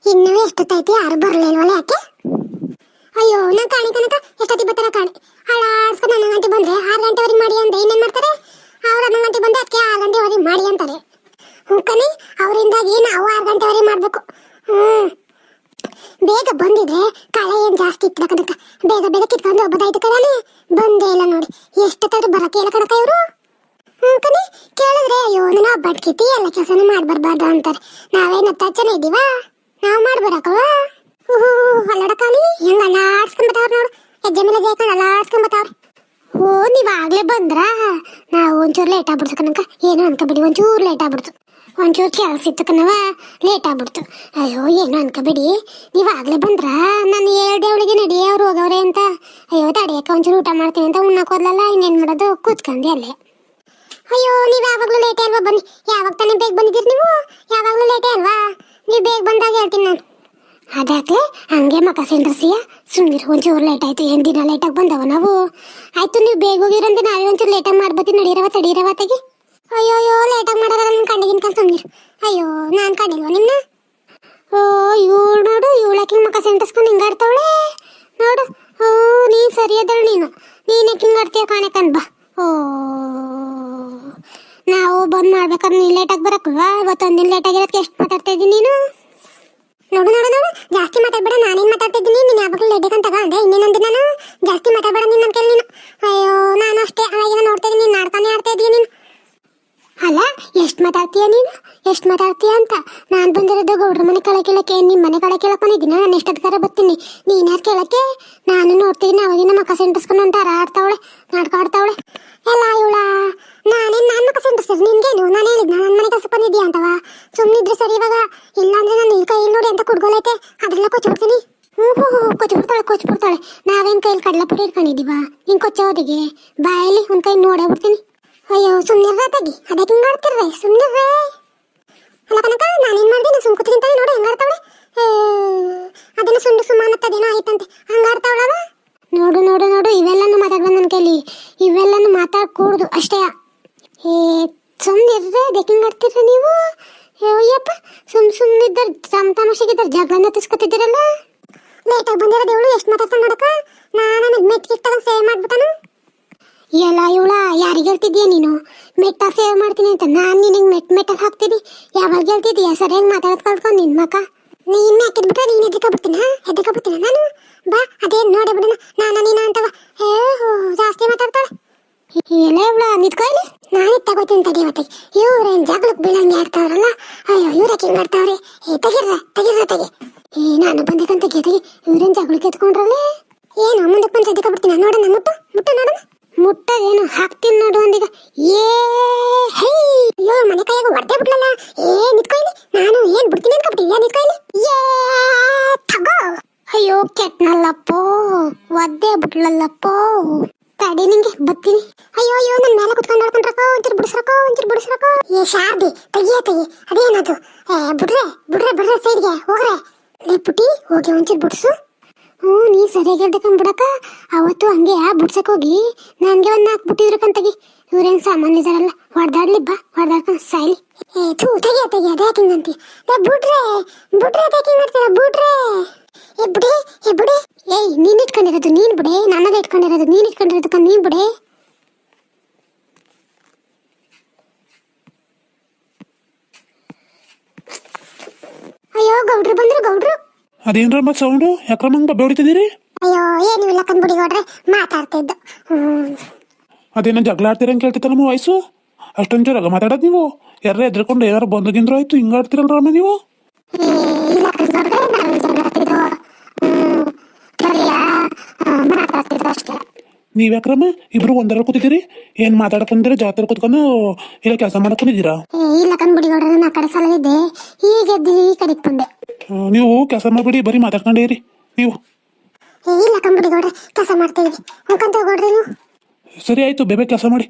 ಇನ್ನೂ ಎಷ್ಟೊತ್ತೈತಿ ಯಾರು ಬರ್ಲಿಲ್ವಲ್ಲ ಯಾಕೆ? ಅಯ್ಯೋ ನಾ ಕಾಣಿ ಕನಕ ಎಷ್ಟೊತ್ತಿ ಬರ್ತಾರ ಕಾಣಿ ಹಾಳಾಡ್ಸ್ಕೊಂಡು 11 ಗಂಟೆ ಬಂದ್ರೆ 6 ಗಂಟೆವರೆಗೆ ಮಾಡಿ ಅಂತ ಇನ್ನೇನ್ ಮಾಡ್ತಾರೆ? ಅವ್ರು 11 ಗಂಟೆ ಬಂದ್ರೆ ಅದಕ್ಕೆ 6 ಗಂಟೆವರೆಗೆ ಮಾಡಿ ಅಂತಾರೆ. ಕಣಿ ಅವರಿಂದಾಗಿ ನಾವು 6 ಗಂಟೆವರೆಗೆ ಮಾಡ್ಬೇಕು. ಬೇಗ ಬಂದಿದ್ರೆ ಕಳೆ ಏನ್ ಜಾಸ್ತಿ ಇತ್ತು ಕನಕ, ಬೇಗ ಬೇಗ ಕಿತ್ಕೊಂಡು ಹೋಗ್ಬೋದಾಯ್ತು ಕಣೆ. ಬಂದೇ ಇಲ್ಲ ನೋಡಿ, ಎಷ್ಟೊತ್ತಾದ್ರೂ ಬರಕ್ಕೆ ಇಲ್ಲ ಕನಕ ಇವರು. ಕಣಿ ಕೇಳಿದ್ರೆ ಅಯ್ಯೋ ನಾವು ಬಡ್ಕಿತಿ ಎಲ್ಲ ಕೆಲಸನೂ ಮಾಡ್ಬರ್ಬಾರ್ದು ಅಂತಾರೆ. ನಾವೇನು ತಚ್ಚನೆ ಇದೀವಾ, ನಾವು ಮಾಡ್ಬರಕವಾ? ಅಲ್ಲಡ ಕಾಲಿ ಹೆಂಗ ಅಲ್ಲಾಡ್ಸ್ಕೊಂಬತ್ತವ್ರ ನೋಡು, ಹೆಜ್ಜೆ ಮೇಲೆ ಜೇಕೊಂಡು ಅಲ್ಲಾಡ್ಸ್ಕೊಂಬತ್ತವ್ರೆ. ಓ ನೀವಾಗ್ಲೇ ಬಂದ್ರಾ? ನಾವು ಒಂಚೂರು ಲೇಟ್ ಆಗ್ಬಿಡ್ತು ಕನಕ. ಏನೋ ಅನ್ಕೋಬಿಡಿ, ಒಂಚೂರು ಲೇಟ್ ಆಗ್ಬಿಡ್ತು. ಒಂಚೂರು ಕೆಲಸ ಇತ್ತು ಕಣವ, ಲೇಟ್ ಆಗ್ಬಿಡ್ತು. ಅಯ್ಯೋ ಏನೋ ಅನ್ಕೋಬಿಡಿ, ನೀವಾಗ್ಲೇ ಬಂದ್ರಾ? ನಾನು ಹೇಳ್ದೆ ಅವಳಿಗೆ ನಡಿ ಅವ್ರು ಹೋಗವ್ರೆ ಅಂತ. ಅಯ್ಯೋ ತಡಿಯಕ್ಕ ಒಂಚೂರು ಊಟ ಮಾಡ್ತೀನಿ ಅಂತ ಉಣ್ಣಕ್ ಹೋದ್ಲಲ್ಲ, ಇನ್ನೇನ್ ಮಾಡೋದು ಕೂತ್ಕೊಂಡೆ ಅಲ್ಲೇ. ಅಯ್ಯೋ ನೀವು ಯಾವಾಗಲೂ ಲೇಟೇ ಅಲ್ವಾ? ಬನ್ನಿ, ಯಾವಾಗ ತಾನೇ ಬೇಗ ಬಂದಿದ್ದೀರಿ ನೀವು? ಯಾವಾಗಲೂ ಲೇಟೇ ಅಲ್ವಾ? ನೀವು ಬೇಗ ಬಂದಾಗ ಹೇಳ್ತೀನಿ ನಾನು. ಅದಾಕ್ಲೆ ಹಂಗೆ ಮಕ ಸಿಂಡ್ರಸಿಯ ಸುಮ್ಮನಿರು. ಒಂಚೂರು ಲೇಟ್ ಆಯ್ತು, ಏನು ದಿನ ಲೇಟಾಗಿ ಬಂದವ ನಾವು. ಆಯ್ತು ನೀವು ಬೇಗ ಹೋಗಿರಂತೆ ನಾವೇ ಒಂಚೂರು ಲೇಟಾಗಿ ಮಾಡ್ಬತ್ತೀನಿ. ನಡೀರವ ತಡೀರವ ತೆಗಿ. ಅಯ್ಯೋ ಅಯ್ಯೋ ಲೇಟಾಗಿ ಮಾಡಾರ ನನ್ನ ಕಂಡಿಗಿನ ಕನ್ ಸುಮ್ಮನಿರು. ಅಯ್ಯೋ ನಾನು ಕಂಡಿಲ್ವ ನಿಮ್ಮನ್ನ? ಓ ಇವಳು ನೋಡು, ಇವಳಕ್ಕೆ ಮಕ ಸಿಂಡ್ರಸ್ಕೊಂಡು ಹಿಂಗಾಡ್ತಾವಳೆ ನೋಡು. ಓ ನೀನು ಸರಿಯಾದಳು, ನೀನೇ ಹಿಂಗಾಡ್ತೀಯ ಕಾಣಕನ್ ಬಾ. ಓ ನಾವು ಬಂದ್ ಮಾಡ್ಬೇಕಾದ್ರೆ ನೀನು ಲೇಟಾಗಿ ಬರಕಲ್ವಾ? ಇವತ್ತೊಂದಿನ ಲೇಟಾಗಿರೋದಕ್ಕೆ ಎಷ್ಟು ಮಾತಾಡ್ತಾ ಇದ್ದೀನಿ ನೀನು? ನೋಡು ನೋಡು ನೋಡು, ಜಾಸ್ತಿ ಮಾತಾಡ್ಬೇಡ. ನಾನೇನು ಮಾತಾಡ್ತಿದ್ದೀನಿ, ನೀನು ಯಾವಾಗಲೂ ಲೇಟ್ ಅಂತ ಅಂದ್ರೆ ಇನ್ನೇನಂದು ನಾನು ಜಾಸ್ತಿ ಮಾತಾಡ್ಬೇಡ ನೀನು ನನ್ನ ಕೇಳಿ ನೀನು. ಅಯ್ಯೋ ನಾನು ಅಷ್ಟೇ ಅವಾಗಿನ ನೋಡ್ತಾ ಇದ್ದೀನಿ, ನೀನು ನಾಡ್ತಾನೆ ಆಡ್ತಾ ಇದೀಯ ನೀನು. ಅಲ್ಲ ಎಷ್ಟು ಮಾತಾಡ್ತೀಯ ನೀನು, ಎಷ್ಟು ಮಾತಾಡ್ತೀಯ ಅಂತ. ನಾನು ಬಂದಿರೋದು ಗೌಡ್ರ ಮನೆ ಕಳೆ ಕೇಳಕ್ಕೆ, ನಿಮ್ಮ ಮನೆ ಕಳೆ ಕೇಳಕ್ಕೆ ಬಂದಿದ್ದೀನಿ. ನಾನು ಎಷ್ಟೊತ್ತರ ಬರ್ತೀನಿ, ನೀನು ಯಾರು ಕೇಳಕ್ಕೆ? ನಾನು ನೋಡ್ತಿದ್ದೀನಿ ಅವಾಗಿನ ಮಕ್ಕ ಸೆಂಟರ್ಸ್ಕೊಂಡು ಅಂತಾರ ಆಡ್ತಾವಳೆ, ನಾಟಕ ಆಡ್ತಾವಳೆ ಎಲ್ಲ ಇವಳ. ನಾನು ಮಕ್ಕ ಸೆಂಟರ್ಸಿದ್ರು ನಿನ್ಗೇನು? ನಾನು ಹೇಳಿದ್ನ ನನ್ನ ಮನೆ ಕೆಲಸ ಬಂದಿದ್ಯಾ ಅಂತವ? ಸುಮ್ಮನಿದ್ರೆ ಸರಿ ಇವಾಗ, ಇಲ್ಲಾಂದ್ರೆ ನಾನು ಈ ಕೈಯಲ್ಲಿ ನೋಡಿ ಅಂತ ಕುಡ್ಗೋಲೈತೆ ಅದೆಲ್ಲ ಕೊಚ್ಬಿಡ್ತೀನಿ. ಕೊಚ್ಬಿಡ್ತಾಳೆ. ನಾವೇನು ಕೈಯಲ್ಲಿ ಕಡಲೆಪುರಿ ಇಟ್ಕೊಂಡಿದ್ದೀವ ನೀನು ಕೊಚ್ಚೋದಿಗೆ? ಬಾಯಲ್ಲಿ ಒಂದು ಕೈ ನೋಡೇ ಬಿಡ್ತೀನಿ. ಅಯ್ಯೋ ಸುಮ್ಮನಿರ್ರ ತೆಗಿ, ಅದಕ್ಕೆ ಹಿಂಗೆ ಆಡ್ತಿರ್ರೆ, ಸುಮ್ಮನಿರ್ರೆ. ಅಲ್ಲ ಕನಕ ನಾನೇನು ಮಾಡಿದೆ? ನಾನು ಸುಮ್ ಕೂತ್ಕೊಂತಾನೆ ನೋಡು ಹೆಂಗಾಡ್ತಾವಳೆ. ಅದನ್ನು ಸುಂಡು ಸುಮ್ಮನತ್ತದೇನೋ ಆಯ್ತಂತೆ ಹಂಗಾಡ್ತಾವಳವ. ನೋಡು ನೋಡು ನೋಡು, ಇವೆಲ್ಲನೂ ಮಾತಾಡ್ಬಂದು ನನ್ನ ಕೈಲಿ, ಇವೆಲ್ಲನೂ ಮಾತಾಡ್ಕೂಡ್ದು ಅಷ್ಟೇ. ಸುಮ್ಮನಿರ್ರೆ, ಅದಕ್ಕೆ ಹಿಂಗೆ ಆಡ್ತಿರ್ರೆ ನೀವು? ಅಯ್ಯಪ್ಪ ಸುಮ್ಮನಿದ್ದಾರೆ ತಮಾಷೆಗಿದ್ದಾರೆ, ಜಗಳನ್ನ ತಿಸ್ಕೊತಿದ್ದೀರಲ್ಲ. ಲೇಟಾಗಿ ಬಂದಿರೋದು ಇವಳು ಎಷ್ಟು ಮಾತಾಡ್ತಾನೆ ನೋಡಕ್ಕ. ನಾನು ಮೆಟ್ಗಿಟ್ಟು ತಗೊಂಡು ಸೇವ್ ಮಾಡ್ಬಿಟ್ಟಾನು. ಎಲ್ಲ ಇವಳ ಯಾರಿಗೆ ಹೇಳ್ತಿದ್ದೀಯ ನೀನು? ಮೆಟ್ಟ ಸೇವ್ ಮಾಡ್ತೀನಿ ಅಂತ ನಾನು ನಿನಗೆ ಮೆಟ್ಟಲ್ಲಿ ಹಾಕ್ತೀನಿ. ಯಾವಾಗ ಹೇಳ್ತಿದ್ದೀಯ? ಸರಿಯಾಗಿ ಮಾತಾಡೋದು ಕಲ್ತ್ಕೊಂಡು ನಿನ್ನ ಮಕ್ಕ. ನೀನು ಹಾಕಿದ್ಬಿಟ್ರೆ ನೀನು ಎದ್ದಕ್ಕೊಬಿಡ್ತೀನ ನಾನು? ಬಾ ಅದೇನು ನೋಡೇ ಬಿಡೋಣ, ನೀನು ಅಂತವ. ಜಾಸ್ತಿ ಮಾತಾಡ್ತಾಳೆ. ಎಲ್ಲ ಇವಳ ನಿಂತ್ಕೊಳ್ಳಿ, ನಾನು ತಗೋತೀನಿ ತಡಿ ಇವತ್ತಿಗೆ. ಇವ್ರೇನು ಜಗಳಕ್ಕೆ ಬೀಳಂಗೆ ಆಡ್ತಾವ್ರಲ್ಲ. ಅಯ್ಯೋ ಇವ್ರಕ್ಕೆ ಹಿಂಗೆ ಆಡ್ತಾವ್ರೆ. ತೆಗಿ. ನಾನು ಬಂದಕ್ಕಂತ ತೆಗಿ. ಇವ್ರೇನು ಜಗಳಕ್ಕೆ ಎತ್ಕೊಂಡ್ರಲ್ಲೇ ಏನು? ಮುಂದಕ್ಕೆ ಬಂದು ಎದ್ದಕ್ಕೊಬಿಡ್ತೀನಿ. ನೋಡೋಣ, ಮುಟ್ಟು ನೋಡೋಣ. ಮುಟ್ಟದೇನು ಹಾಕ್ತೀನಿ ನೋಡು ಒಂದೀಗ. ಅಯ್ಯೋ ಮನೆ ಕೈಯಾಗ ಹೊಡೆದೇ ಬಿಡ್ಲಲ್ಲ. ನಿಂತ್ಕೊಳ್ಳಿ, ನಾನು ಏನ್ ಬಿಡ್ತೀನಿ ಅನ್ಕೊಬಿಟ್ಟಿದ್ಯಾ? ನಿಂತ್ಕೊಳ್ಳಿ. ತಗೋ. ಅಯ್ಯೋ ಕೆಟ್ನಲ್ಲಪ್ಪೋ, ಒದ್ದೇ ಬಿಡ್ಲಲ್ಲಪ್ಪೋ. ತಡಿ ನಿಂಗೆ ಬತ್ತೀನಿ. ಅಯ್ಯೋ ನನ್ನ ಮೇಲೆ ಕುತ್ಕೊಂಡು ಆಡ್ಕೊಂಡ್ರಕೋ, ಒಂಚೂರು ಬಿಡಿಸ್ರಕೋ. ಶಾರ್ದಿ ತೆಗಿ. ಅದೇನದು? ಬಿಡ್ರೆ ಸೈಡ್ಗೆ ಹೋಗ್ರೆ. ಪುಟಿ ಹೋಗಿ ಒಂಚೂರು ಬಿಡಿಸು. ನೀ ಸರಿಯಾಗಿ ಹೇಳ್ಬೇಕಂಬಿಡಕ್ಕ. ಅವತ್ತು ಹಂಗೆ ಬಿಡ್ಸಕ್ ಹೋಗಿ ನನಗೆ ಒಂದು 4 ಬಿಟ್ಟಿದ್ರು ಕಂತಗಿ. ಇವ್ರೇನು ಸಾಮಾನ್ಯ ಇದಾರಲ್ಲ, ಹೊಡೆದಾಡ್ಕೊಂಡು ಸಾಯ್ಲಿ. ತೆಗಿ ಅದೇ ಯಾಕಿಂಗಂತಿ? ಬಿಡ್ರೆ ಅದಕ್ಕೆ ಮಾಡ್ತೀರ? ಬಿಡ್ರೆ. ನೀನು ಇಟ್ಕೊಂಡಿರೋದು ನೀನು ಬಿಡೆ, ನನ್ನದ ಇಟ್ಕೊಂಡಿರೋದು ನೀನು ಇಟ್ಕೊಂಡಿರೋದಕ್ಕ ನೀನು ಬಿಡೆ. ಅಯ್ಯೋ ಗೌಡ್ರು ಬಂದ್ರು. ಅದೇನ್ರ ಮತ್ತೆ ಸೌಂಡು ಯಾಕ್ರಮಂಗ್ ಬಬ್ಬೆ ಹೊಡಿತಿದ್ದೀರಿ? ಅಯ್ಯೋ ಏನು ಇಲ್ಲ ಕಂದ್ಬಿಡಿ ಗೌಡ್ರೆ, ಮಾತಾಡ್ತಾ ಇದ್ದು. ಅದೇನೋ ಜಗಳ ಆಡ್ತೀರಂಗೆ ಕೇಳ್ತಿತ್ತ ನಮ್ಮ ವಯಸ್ಸು. ಅಷ್ಟೊಂದು ಜೋರಾಗ ಮಾತಾಡೋದು ನೀವು? ಯಾರು ಎದ್ರಕೊಂಡು ಯಾರು ಬಂದಗಿಂದ್ರು ಆಯ್ತು ಹಿಂಗೆ ಆಡ್ತಿರಲ್ರಮ್ಮ ನೀವು? ನೀವ್ಯಾಕ್ರಮ್ಮ ಇಬ್ರು ಒಂದರಲ್ಲಿ ಕೂತಿದ್ದೀರಿ? ಏನು ಮಾತಾಡ್ಕೊಂಡ್ರೆ ಜಾತ್ರೆ ಕೂತ್ಕೊಂಡು ಇಲ್ಲ ಕೆಲಸ ಮಾಡ್ಕೊಂಡಿದ್ದೀರಾ? ಇಲ್ಲ ಕಂದ್ಬಿಡಿ ಗೌಡ್ರೆ, ನಾನು ಆ ಕಡೆ ಸಲಹಿದ್ದೆ, ಈಗ ಈ ಕಡೆಗೆ ಬಂದೆ. ನೀವು ಕೆಲಸ ಮಾಡ್ಬಿಡಿ, ಬರೀ ಮಾತಾಡ್ಕೊಂಡೇ ಇರಿ ನೀವು. ಇಲ್ಲ ಕಂದ್ಬಿಡಿ ಗೌಡ್ರೆ, ಕೆಲಸ ಮಾಡ್ತಾ ಇದೀವಿ. ಗೌಡ್ರೆ ನೀವು ಸರಿ ಆಯ್ತು, ಬೇಗ ಕೆಲಸ ಮಾಡಿ.